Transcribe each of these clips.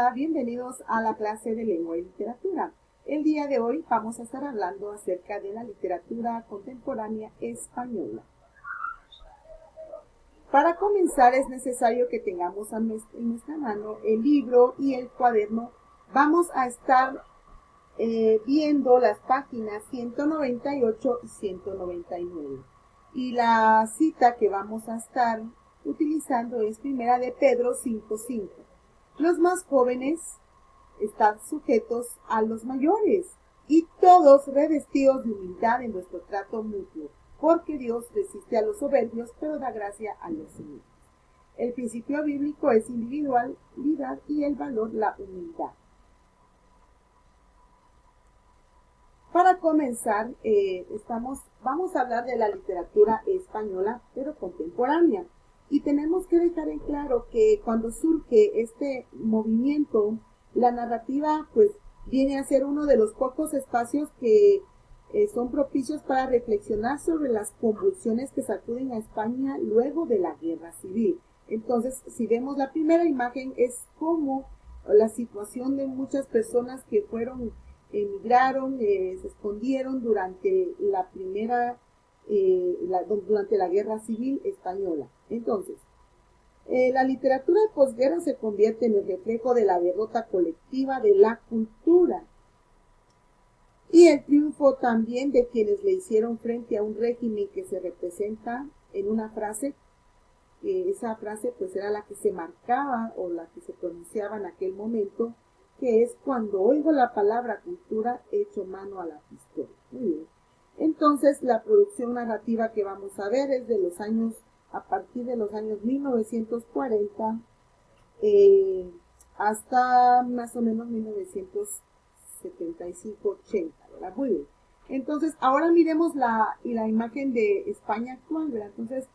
Hola, bienvenidos a la clase de lengua y literatura. El día de hoy vamos a estar hablando acerca de la literatura contemporánea española. Para comenzar es necesario que tengamos en nuestra mano el libro y el cuaderno. Vamos a estar viendo las páginas 198 y 199. Y la cita que vamos a estar utilizando es Primera de Pedro 5:5. Los más jóvenes están sujetos a los mayores y todos revestidos de humildad en vuestro trato mutuo, porque Dios resiste a los soberbios, pero da gracia a los humildes. El principio bíblico es individualidad y el valor la humildad. Para comenzar, vamos a hablar de la literatura española, pero contemporánea. Y tenemos que dejar en claro que cuando surge este movimiento, la narrativa pues viene a ser uno de los pocos espacios que son propicios para reflexionar sobre las convulsiones que sacuden a España luego de la Guerra Civil. Entonces, si vemos la primera imagen, es como la situación de muchas personas que emigraron, se escondieron durante durante la Guerra Civil Española. Entonces, la literatura de posguerra se convierte en el reflejo de la derrota colectiva de la cultura y el triunfo también de quienes le hicieron frente a un régimen que se representa en una frase, que esa frase pues era la que se marcaba o la que se pronunciaba en aquel momento, que es: cuando oigo la palabra cultura, echo mano a la pistola. Muy bien. Entonces, la producción narrativa que vamos a ver es a partir de los años 1940 hasta más o menos 1975-80, ¿verdad? Muy bien. Entonces, ahora miremos la imagen de España actual, ¿verdad? Entonces,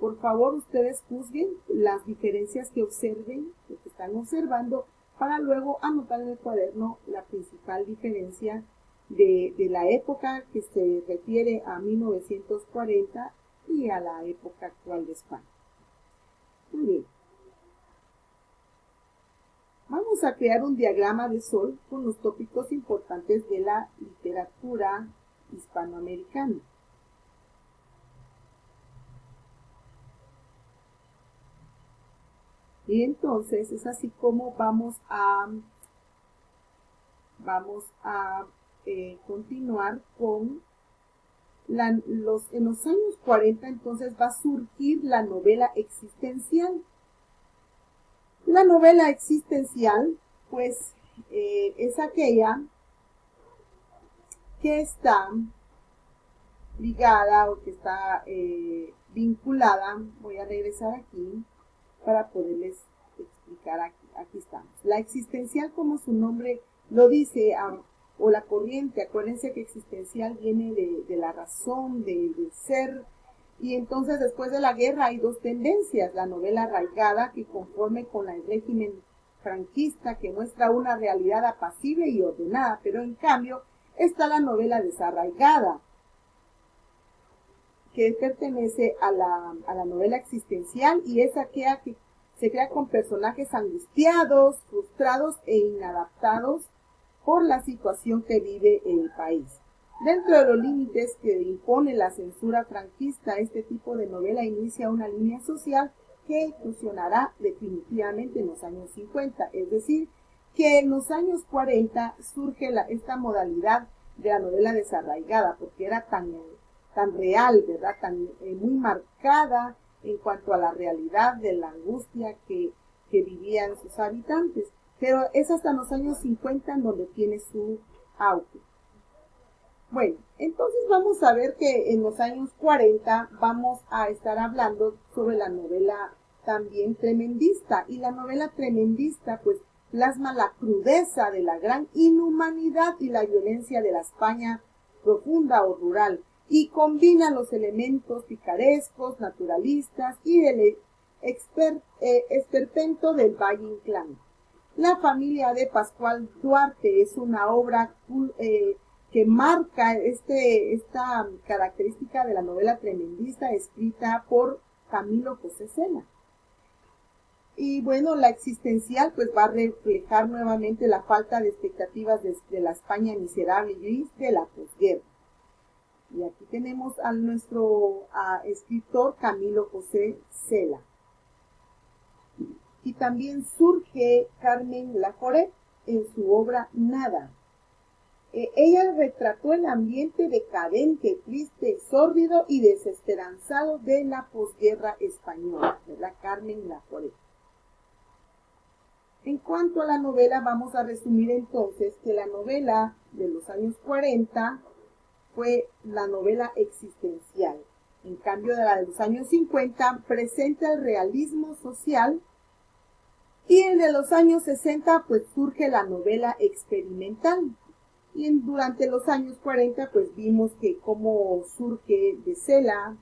por favor, ustedes juzguen las diferencias que observen, lo que están observando, para luego anotar en el cuaderno la principal diferencia de la época que se refiere a 1940 y a la época actual de España. Muy bien. Vamos a crear un diagrama de sol con los tópicos importantes de la literatura hispanoamericana. Y entonces es así como vamos a continuar con en los años 40. Entonces va a surgir la novela existencial. La novela existencial pues es aquella que está ligada o que está vinculada. Voy a regresar aquí para poderles explicar. Aquí estamos. La existencial, como su nombre lo dice, o la corriente, acuérdense que existencial viene de la razón, del ser. Y entonces, después de la guerra hay dos tendencias: la novela arraigada, que conforme con el régimen franquista, que muestra una realidad apacible y ordenada, pero en cambio está la novela desarraigada, que pertenece a la novela existencial, y es aquella que se crea con personajes angustiados, frustrados e inadaptados por la situación que vive el país. Dentro de los límites que impone la censura franquista, este tipo de novela inicia una línea social que eclosionará definitivamente en los años 50, es decir, que en los años 40 surge esta modalidad de la novela desarraigada, porque era tan real, ¿verdad? Muy marcada en cuanto a la realidad de la angustia que vivían sus habitantes. Pero es hasta los años 50 en donde tiene su auge. Bueno, entonces vamos a ver que en los años 40 vamos a estar hablando sobre la novela también tremendista. Y la novela tremendista pues plasma la crudeza de la gran inhumanidad y la violencia de la España profunda o rural, y combina los elementos picarescos, naturalistas y del esperpento del Valle Inclán. La familia de Pascual Duarte es una obra que marca esta característica de la novela tremendista, escrita por Camilo José Cela. Y bueno, la existencial pues va a reflejar nuevamente la falta de expectativas de la España miserable y gris de la posguerra. Y aquí tenemos a nuestro escritor Camilo José Cela. Y también surge Carmen Laforet en su obra Nada. Ella retrató el ambiente decadente, triste, sórdido y desesperanzado de la posguerra española, ¿verdad? Carmen Laforet. En cuanto a la novela, vamos a resumir entonces que la novela de los años 40 fue la novela existencial. En cambio, de la de los años 50 presenta el realismo social, y en de los años 60 pues surge la novela experimental. Y durante los años 40 pues vimos que cómo surge de Cela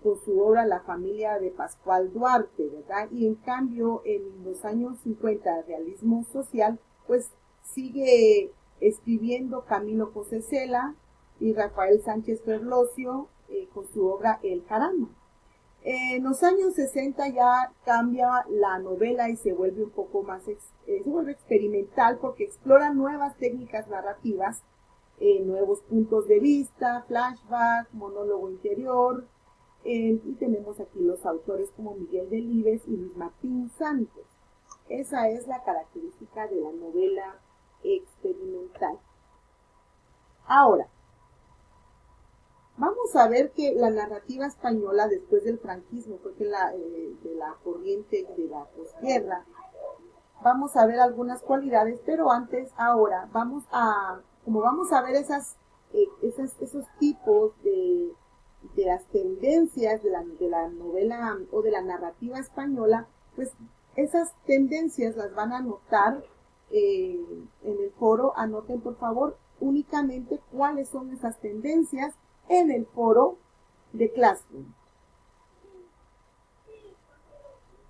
con su obra La familia de Pascual Duarte, ¿verdad? Y en cambio en los años 50 el realismo social pues sigue escribiendo Camilo José Cela y Rafael Sánchez Ferlosio con su obra El Jarama. En los años 60 ya cambia la novela y se vuelve un poco más se vuelve experimental porque explora nuevas técnicas narrativas, nuevos puntos de vista, flashback, monólogo interior, y tenemos aquí los autores como Miguel Delibes y Luis Martín Santos. Esa es la característica de la novela experimental. Ahora, vamos a ver que la narrativa española después del franquismo, porque de la corriente de la posguerra, vamos a ver algunas cualidades, pero antes, ahora, vamos a ver esos tipos de las tendencias de la novela o de la narrativa española, pues esas tendencias las van a anotar en el foro. Anoten por favor únicamente cuáles son esas tendencias en el foro de Classroom.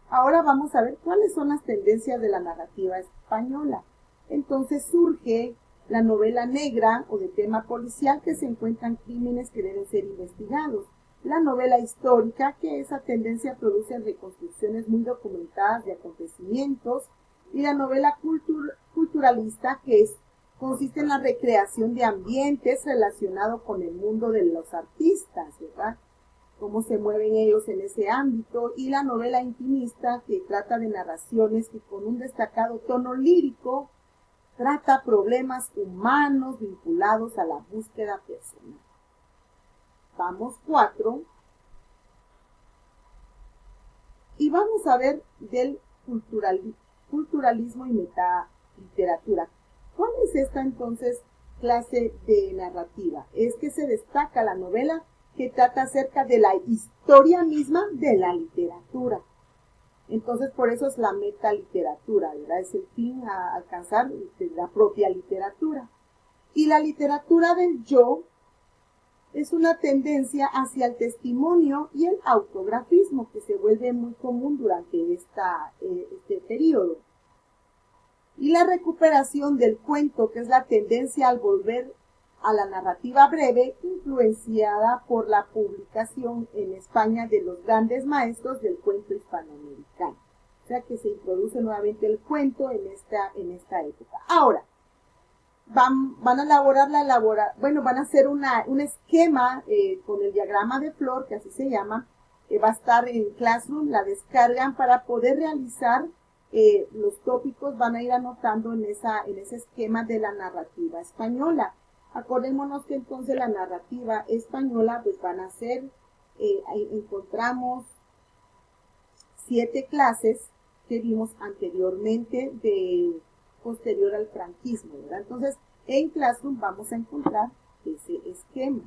Ahora vamos a ver cuáles son las tendencias de la narrativa española. Entonces surge la novela negra o de tema policial, que se encuentran crímenes que deben ser investigados. La novela histórica, que esa tendencia produce reconstrucciones muy documentadas de acontecimientos. Y la novela culturalista, que consiste en la recreación de ambientes relacionados con el mundo de los artistas, ¿verdad? Cómo se mueven ellos en ese ámbito. Y la novela intimista, que trata de narraciones que con un destacado tono lírico trata problemas humanos vinculados a la búsqueda personal. Vamos 4. Y vamos a ver del culturalismo y metaliteratura. ¿Cuál es esta entonces clase de narrativa? Es que se destaca la novela que trata acerca de la historia misma de la literatura. Entonces, por eso es la metaliteratura, ¿verdad? Es el fin a alcanzar de la propia literatura. Y la literatura del yo es una tendencia hacia el testimonio y el autografismo que se vuelve muy común durante este periodo. Y la recuperación del cuento, que es la tendencia al volver a la narrativa breve, influenciada por la publicación en España de los grandes maestros del cuento hispanoamericano. O sea que se introduce nuevamente el cuento en esta época. Ahora, van a hacer un esquema con el diagrama de flor, que así se llama, va a estar en Classroom, la descargan para poder realizar los tópicos, van a ir anotando en ese esquema de la narrativa española. Acordémonos que entonces la narrativa española pues van a ser, encontramos 7 clases que vimos anteriormente posterior al franquismo, ¿verdad? Entonces en Classroom vamos a encontrar ese esquema.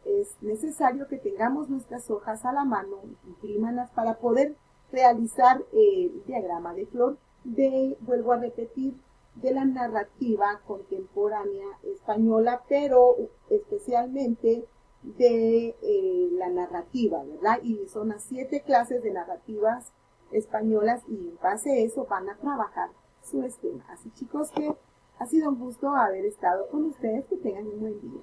Es necesario que tengamos nuestras hojas a la mano, imprímanlas para poder realizar el diagrama de flor vuelvo a repetir, de la narrativa contemporánea española, pero especialmente de la narrativa, ¿verdad? Y son las 7 clases de narrativas españolas y en base a eso van a trabajar su esquema. Así chicos, que ha sido un gusto haber estado con ustedes, que tengan un buen día.